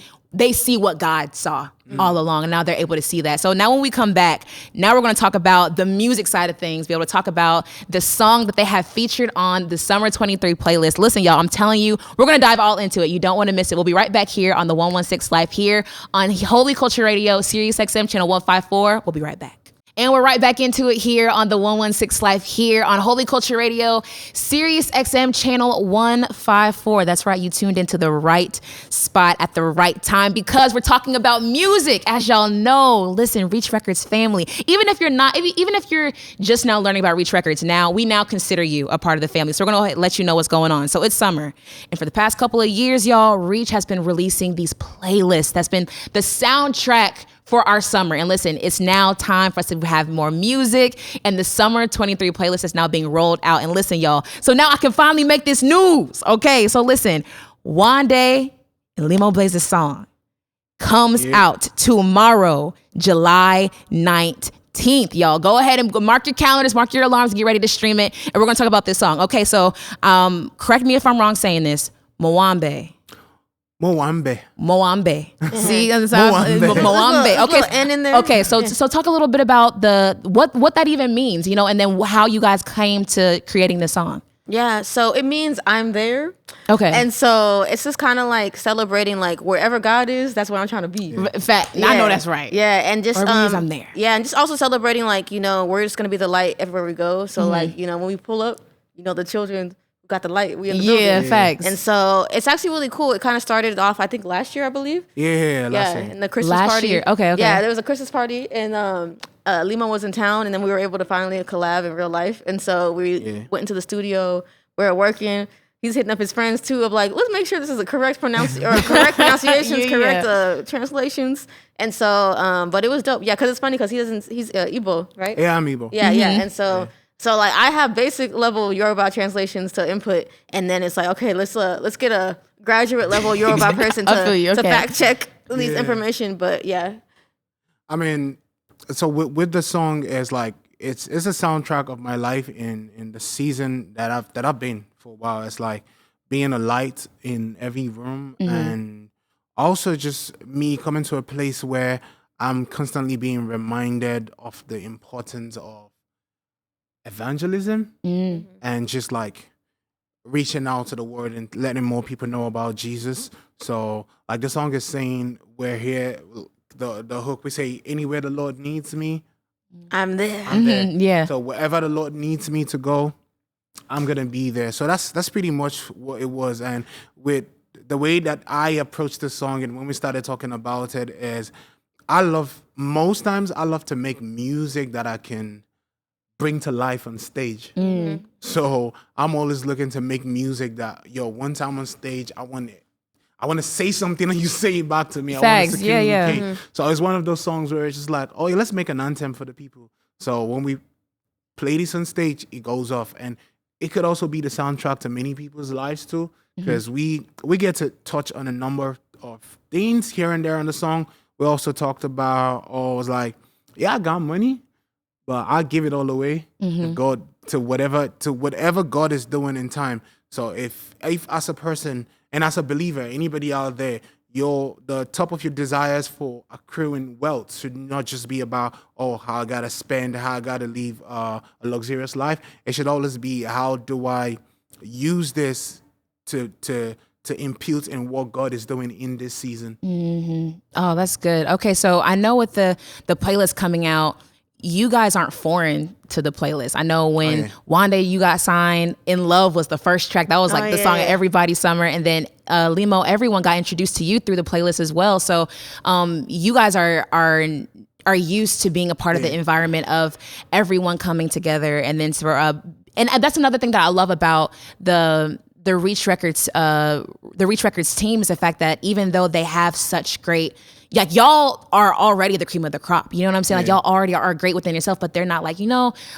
Speaker 1: what God saw all along, and now they're able to see that. So now when we come back, now we're going to talk about the music side of things, be able to talk about the song that they have featured on the Summer 23 playlist. Listen, y'all, I'm telling you, we're going to dive all into it. You don't want to miss it. We'll be right back here on the 116 Live here on Holy Culture Radio, Sirius XM Channel 154. We'll be right back. And we're right back into it here on the 116 Live here on Holy Culture Radio, Sirius XM Channel 154. That's right, you tuned into the right spot at the right time because we're talking about music. As y'all know, listen, Reach Records family. Even if you're just now learning about Reach Records, we now consider you a part of the family. So we're going to let you know what's going on. So it's summer. And for the past couple of years, y'all, Reach has been releasing these playlists. That's been the soundtrack for our summer. And listen, it's now time for us to have more music, and the Summer 23 playlist is now being rolled out. And listen, y'all, so now I can finally make this news. Okay, so listen, Wande and Limoblaze's song comes out tomorrow, July 19th. Y'all go ahead and mark your calendars, mark your alarms, get ready to stream it. And we're going to talk about this song. Okay, so correct me if I'm wrong saying this. Moambe. See, Moambe. Okay,
Speaker 2: N in there.
Speaker 1: Okay, so talk a little bit about what that even means, and then how you guys came to creating this song.
Speaker 2: Yeah, so it means I'm there.
Speaker 1: Okay,
Speaker 2: and so it's just kind of like celebrating, like wherever God is, that's where I'm trying to be.
Speaker 1: Fact, I know that's right.
Speaker 2: Yeah, and just
Speaker 1: means I'm there.
Speaker 2: Yeah, and just also celebrating, like we're just gonna be the light everywhere we go. So like when we pull up, the children got the light. We in the building.
Speaker 1: Yeah, facts.
Speaker 2: And so it's actually really cool. It kind of started off, I think, last year, I believe.
Speaker 3: Last year.
Speaker 2: In the Christmas party.
Speaker 1: Last year, okay.
Speaker 2: Yeah, there was a Christmas party, and Lima was in town, and then we were able to finally collab in real life. And so we went into the studio. We were working. He's hitting up his friends too, of like, let's make sure this is a correct pronunciations, correct translations. And so, but it was dope. Yeah, because it's funny because he's Igbo, right?
Speaker 3: Yeah, I'm Igbo.
Speaker 2: Yeah, and so. So like I have basic level Yoruba translations to input, and then it's like, okay, let's get a graduate level Yoruba person to fact check these information. But yeah,
Speaker 3: I mean, so with the song is like it's a soundtrack of my life in the season that I've been for a while. It's like being a light in every room, and also just me coming to a place where I'm constantly being reminded of the importance of evangelism and just like reaching out to the world and letting more people know about Jesus. So like the song is saying, we're here. The hook, we say, anywhere the Lord needs me,
Speaker 2: I'm there.
Speaker 3: I'm there.
Speaker 1: Yeah.
Speaker 3: So wherever the Lord needs me to go, I'm gonna be there. So that's pretty much what it was. And with the way that I approached the song and when we started talking about it is, most times I love to make music that I can bring to life on stage. So I'm always looking to make music that, one time on stage, I want to say something and you say it back to me.
Speaker 1: Facts.
Speaker 3: I want to
Speaker 1: Yeah.
Speaker 3: communicate. So it's one of those songs where it's just like, oh, yeah, let's make an anthem for the people. So when we play this on stage, it goes off. And it could also be the soundtrack to many people's lives too, because we get to touch on a number of things here and there on the song. We also talked about, I was like, yeah, I got money, but I give it all away to God, to whatever God is doing in time. So if as a person and as a believer, anybody out there, the top of your desires for accruing wealth should not just be about, how I gotta spend, how I gotta live a luxurious life. It should always be, how do I use this to impute in what God is doing in this season.
Speaker 1: Oh, that's good. Okay, so I know with the playlist coming out, you guys aren't foreign to the playlist. I know when Wande, you got signed, In Love was the first track. That was like the song of everybody's summer. And then Limo, everyone got introduced to you through the playlist as well. So you guys are used to being a part of the environment of everyone coming together. And then and that's another thing that I love about the Reach Records team is the fact that even though they have such great, like y'all are already the cream of the crop. You know what I'm saying? Like y'all already are great within yourself, but they're not like,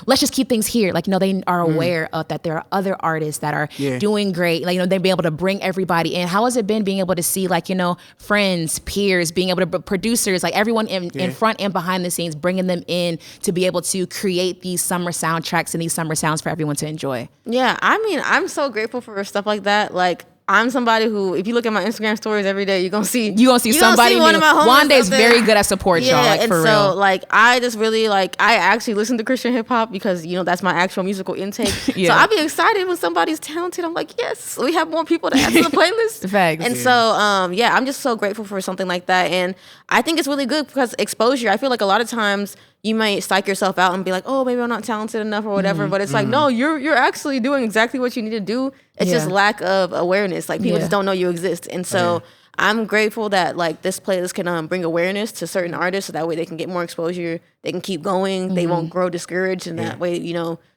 Speaker 1: let's just keep things here. Like, they are aware of that there are other artists that are doing great. Like, they'd be able to bring everybody in. How has it been being able to see like, friends, peers, being able to, producers, like everyone in front and behind the scenes, bringing them in to be able to create these summer soundtracks and these summer sounds for everyone to enjoy?
Speaker 2: Yeah, I mean, I'm so grateful for stuff like that. Like, I'm somebody who, if you look at my Instagram stories every day, you're gonna see
Speaker 1: somebody
Speaker 2: one
Speaker 1: new.
Speaker 2: of my homies.
Speaker 1: Wande is very good at support, y'all. Like,
Speaker 2: and
Speaker 1: for
Speaker 2: so
Speaker 1: real.
Speaker 2: like I just really I actually listen to Christian hip hop because that's my actual musical intake. So I'll be excited when somebody's talented. I'm like, yes, we have more people to add to the playlist.
Speaker 1: Facts.
Speaker 2: And so I'm just so grateful for something like that. And I think it's really good because exposure. I feel like a lot of times you might psych yourself out and be like, oh, maybe I'm not talented enough or whatever. But it's like, no, you're actually doing exactly what you need to do. It's just lack of awareness. Like, people just don't know you exist. And so I'm grateful that like this playlist can bring awareness to certain artists, so that way they can get more exposure. They can keep going. They won't grow discouraged. And that way,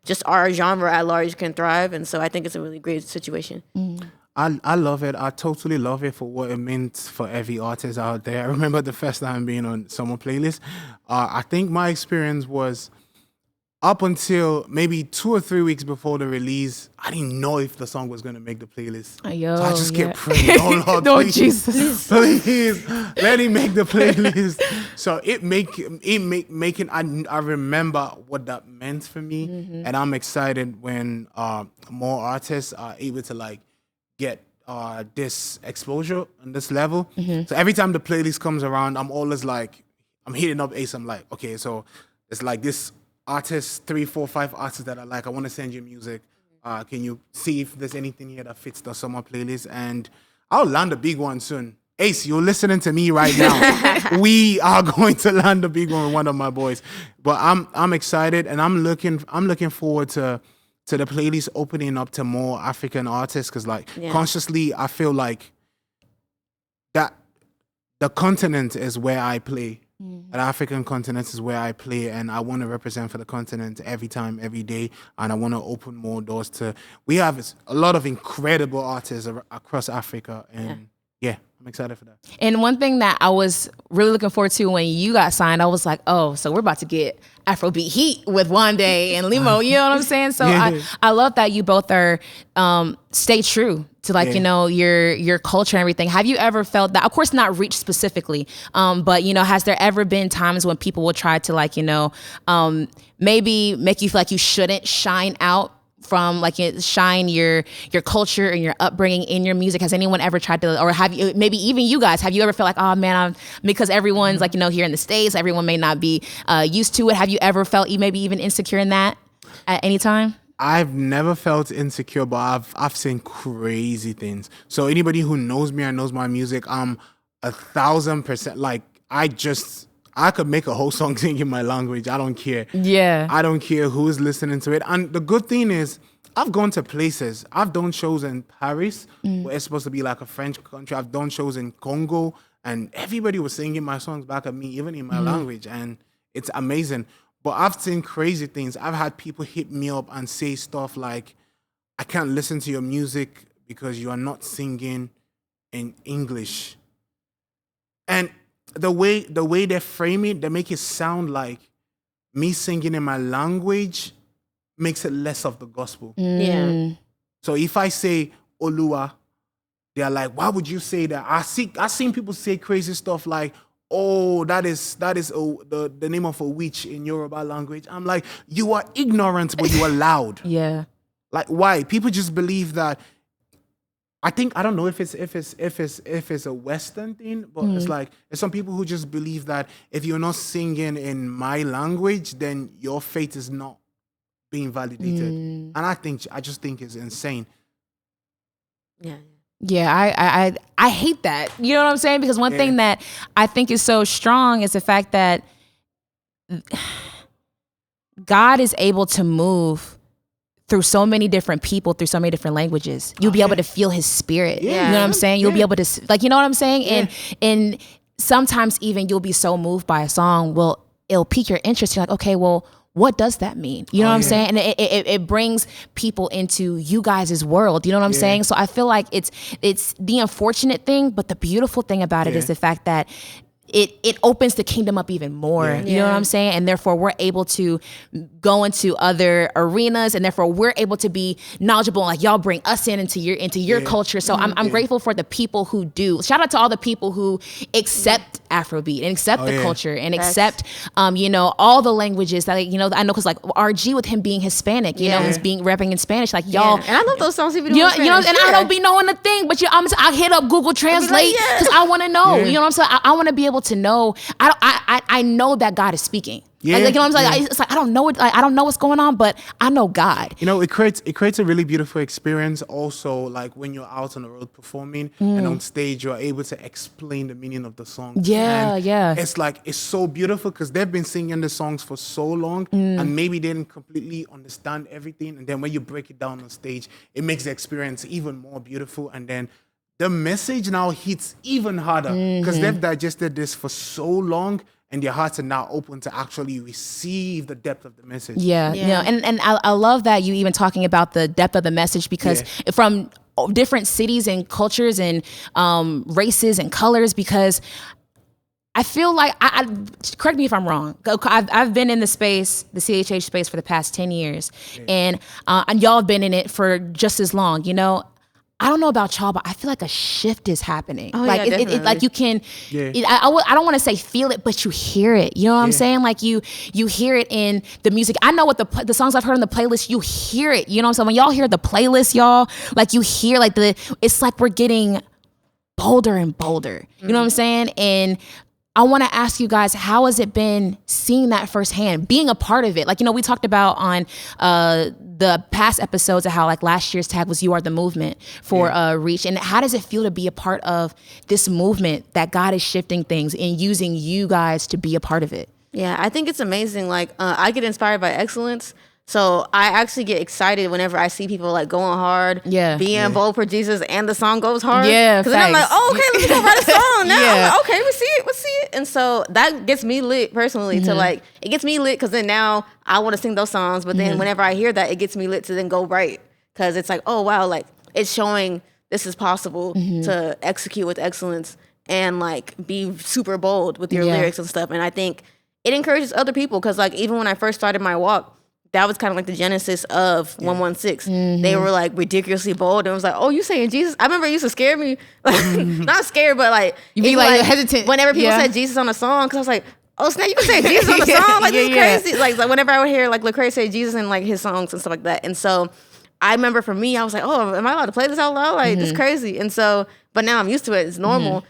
Speaker 2: just our genre at large can thrive. And so I think it's a really great situation.
Speaker 3: I love it. I totally love it for what it meant for every artist out there. I remember the first time being on someone playlist. I think my experience was up until maybe 2 or 3 weeks before the release. I didn't know if the song was going to make the playlist. So I just kept praying, oh Lord,
Speaker 1: No,
Speaker 3: please,
Speaker 1: Jesus.
Speaker 3: please, let him make the playlist. So I remember what that meant for me. And I'm excited when more artists are able to get this exposure on this level. So every time the playlist comes around, I'm always I'm hitting up Ace. I'm like, okay, so it's like this artist, 3, 4, 5 artists that I like. I want to send you music. Can you see if there's anything here that fits the summer playlist? And I'll land a big one soon. Ace, you're listening to me right now. We are going to land a big one with one of my boys. But I'm excited, and I'm looking forward to the playlist opening up to more African artists, because consciously I feel like that the continent is where I play. The African continent is where I play, and I want to represent for the continent every time, every day, and I want to open more doors to. We have a lot of incredible artists across Africa, and I'm excited for that.
Speaker 1: And one thing that I was really looking forward to when you got signed, I was like, oh, so we're about to get Afrobeat heat with Wande and Limo. You know what I'm saying? So I love that you both are stay true to your culture and everything. Have you ever felt that? Of course, not Reach specifically, but has there ever been times when people will try to maybe make you feel like you shouldn't shine out from shine your culture and your upbringing in your music? Has anyone ever tried to, or have you, maybe even you guys, have you ever felt like, oh man, because everyone's here in the States, everyone may not be used to it. Have you ever felt maybe even insecure in that? at any time?
Speaker 3: I've never felt insecure, but I've seen crazy things. So anybody who knows me and knows my music, I'm 1,000% like I could make a whole song singing my language. I don't care.
Speaker 1: Yeah.
Speaker 3: I don't care who's listening to it. And the good thing is, I've gone to places. I've done shows in Paris, where it's supposed to be like a French country. I've done shows in Congo, and everybody was singing my songs back at me, even in my language. And it's amazing. But I've seen crazy things. I've had people hit me up and say stuff like, I can't listen to your music because you are not singing in English. And the way they frame it, they make it sound like me singing in my language makes it less of the gospel.
Speaker 2: Yeah.
Speaker 3: So if I say Olua, they're like, why would you say that? I've seen people say crazy stuff like, oh, that is the name of a witch in Yoruba language. I'm like, you are ignorant, but you are loud.
Speaker 1: Yeah.
Speaker 3: Like, why? People just believe that. I don't know if it's a Western thing, but it's like there's some people who just believe that if you're not singing in my language, then your faith is not being validated. And I just think it's insane.
Speaker 2: Yeah.
Speaker 1: Yeah, I hate that. You know what I'm saying? Because one thing that I think is so strong is the fact that God is able to move through so many different people, through so many different languages. You'll be able to feel his spirit.
Speaker 2: Yeah.
Speaker 1: You know what I'm saying? You'll be able to, like, you know what I'm saying? And sometimes even you'll be so moved by a song, it'll pique your interest. You're like, okay, well, what does that mean? You know what I'm saying? And it brings people into you guys' world. You know what I'm saying? So I feel like it's the unfortunate thing, but the beautiful thing about it is the fact that it opens the kingdom up even more. You know what I'm saying? And therefore we're able to go into other arenas, and therefore we're able to be knowledgeable. Like, y'all bring us into your culture. So I'm grateful for the people who do. Shout out to all the people who accept Afrobeat and accept the culture and accept all the languages that, I know, because like RG, with him being Hispanic, you know, he's rapping in Spanish, like y'all.
Speaker 2: And I love those songs even
Speaker 1: and I don't be knowing a thing, but I hit up Google Translate because I want to know. You know what I'm saying? I want to be able to know. I know that God is speaking.
Speaker 3: Yeah,
Speaker 1: like, you know what I'm saying? It's like I don't know it. Like, I don't know what's going on, but I know God.
Speaker 3: You know, it creates a really beautiful experience. Also, like when you're out on the road performing and on stage, you're able to explain the meaning of the song.
Speaker 1: Yeah.
Speaker 3: It's like, it's so beautiful because they've been singing the songs for so long, and maybe they didn't completely understand everything. And then when you break it down on stage, it makes the experience even more beautiful. And then the message now hits even harder because they've digested this for so long, and their hearts are now open to actually receive the depth of the message.
Speaker 1: Yeah. And I love that you even talking about the depth of the message, because from different cities and cultures and races and colors, because I feel like, I correct me if I'm wrong, I've been in the space, the CHH space, for the past 10 years, and y'all have been in it for just as long, you know. I don't know about y'all, but I feel like a shift is happening.
Speaker 2: Oh,
Speaker 1: like
Speaker 2: yeah,
Speaker 1: it like you can, I don't want to say feel it, but you hear it. You know what I'm saying? Like you hear it in the music. I know what the songs I've heard on the playlist, you hear it. You know what I'm saying? When y'all hear the playlist, y'all, like you hear like it's like we're getting bolder and bolder. You know what I'm saying? And I want to ask you guys, how has it been seeing that firsthand, being a part of it? Like, you know, we talked about on the past episodes of how like last year's tag was "You Are the Movement" for Reach. And how does it feel to be a part of this movement that God is shifting things and using you guys to be a part of it?
Speaker 2: Yeah, I think it's amazing. Like, I get inspired by excellence. So I actually get excited whenever I see people like going hard, being bold for Jesus, and the song goes hard.
Speaker 1: Yeah,
Speaker 2: because then I'm like, oh, okay, let's go write a song now.
Speaker 1: Yeah.
Speaker 2: I'm like, okay, let's see it. And so that gets me lit personally to like, it gets me lit because then now I want to sing those songs. But then whenever I hear that, it gets me lit to then go write, because it's like, oh wow, like it's showing this is possible to execute with excellence and like be super bold with your lyrics and stuff. And I think it encourages other people, because like even when I first started my walk, that was kind of like the genesis of 116. They were like ridiculously bold, and it was like, oh, you saying Jesus? I remember it used to scare me. Not scared, but like
Speaker 1: you be like hesitant
Speaker 2: whenever people said Jesus on a song, because I was like, oh snap, you can say Jesus on the song? Like this is crazy. Like whenever I would hear like Lecrae say Jesus in like his songs and stuff like that. And so I remember for me, I was like, oh, am I allowed to play this out loud? Like this is crazy. And so, but now I'm used to it. It's normal.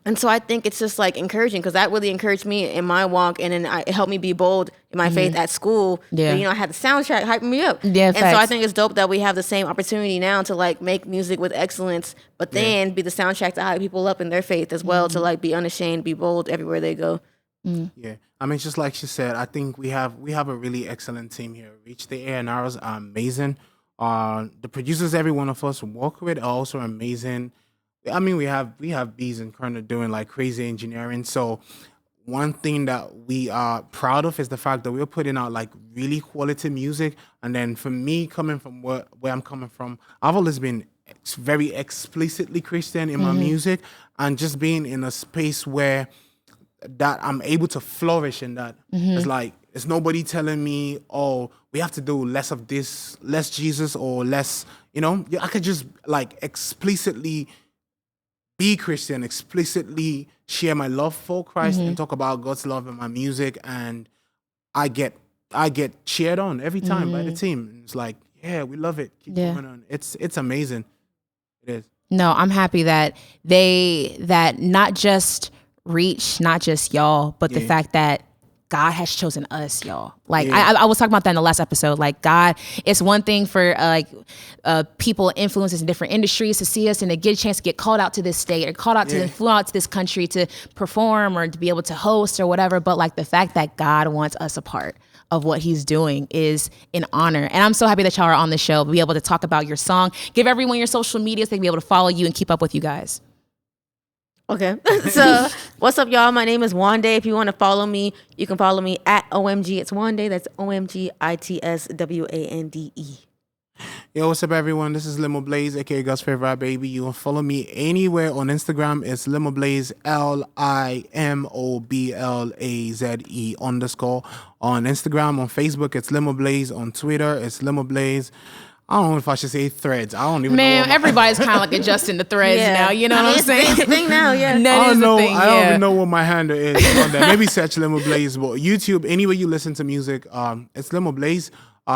Speaker 2: And so I think it's just like encouraging, because that really encouraged me in my walk, and then it helped me be bold in my faith at school.
Speaker 1: Yeah.
Speaker 2: And, I had the soundtrack hyping me up.
Speaker 1: Yeah,
Speaker 2: and so I think it's dope that we have the same opportunity now to like make music with excellence, but then be the soundtrack to hype people up in their faith as well, to like be unashamed, be bold everywhere they go.
Speaker 3: Yeah, I mean, just like she said, I think we have a really excellent team here. Reach the A&Rs are amazing. The producers, every one of us work with, are also amazing. I mean, we have Bees and Kerner doing like crazy engineering. So one thing that we are proud of is the fact that we're putting out like really quality music. And then for me, coming from where I'm coming from, I've always been very explicitly Christian in my music, and just being in a space where that I'm able to flourish in that. It's like, it's nobody telling me, oh, we have to do less of this, less Jesus, or less, I could just like explicitly be Christian, explicitly share my love for Christ and talk about God's love in my music, and I get cheered on every time by the team. It's like, yeah, we love it. Keep going on. It's amazing. It is.
Speaker 1: No, I'm happy that that not just Reach, not just y'all, but the fact that God has chosen us, y'all. Like I was talking about that in the last episode. Like God, it's one thing for people, influencers in different industries to see us and to get a chance to get called out to this state or called out to flew out to this country to perform or to be able to host or whatever. But like the fact that God wants us a part of what he's doing is an honor. And I'm so happy that y'all are on the show, be able to talk about your song, give everyone your social media so they can be able to follow you and keep up with you guys.
Speaker 2: Okay. So what's up, y'all? My name is Wande. If you want to follow me, you can follow me at OMG. It's Wande. That's OMGITSWANDE.
Speaker 3: Yo, what's up, everyone? This is Limoblaze, aka God's favorite baby. You can follow me anywhere on Instagram. It's Limoblaze, LIMOBLAZE _ on Instagram. On Facebook, it's Limoblaze. On Twitter, it's Limoblaze. I don't know if I should say Threads. I don't even know.
Speaker 1: Man, everybody's kind of like adjusting the Threads now. You know what I'm saying?
Speaker 2: It's the thing now, yeah.
Speaker 3: I don't even know what my handle is on there. Maybe search Limoblaze. But YouTube, anywhere you listen to music, it's Limoblaze.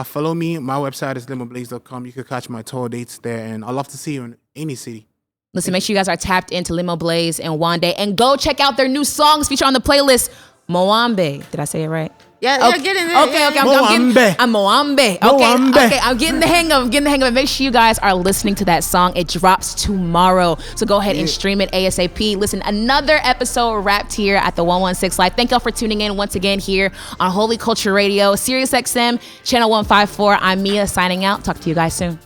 Speaker 3: Follow me. My website is limoblaze.com. You can catch my tour dates there, and I'd love to see you in any city.
Speaker 1: Listen, make sure you guys are tapped into Limoblaze and Wande, and go check out their new songs featured on the playlist. Moambe. Did I say it right?
Speaker 2: Yeah, get in there.
Speaker 1: Okay, I'm Moambe. Okay, I'm getting the hang of it. Make sure you guys are listening to that song. It drops tomorrow. So go ahead and stream it ASAP. Listen, another episode wrapped here at the 116 Live. Thank y'all for tuning in once again here on Holy Culture Radio, Sirius XM Channel 154. I'm Mia signing out. Talk to you guys soon.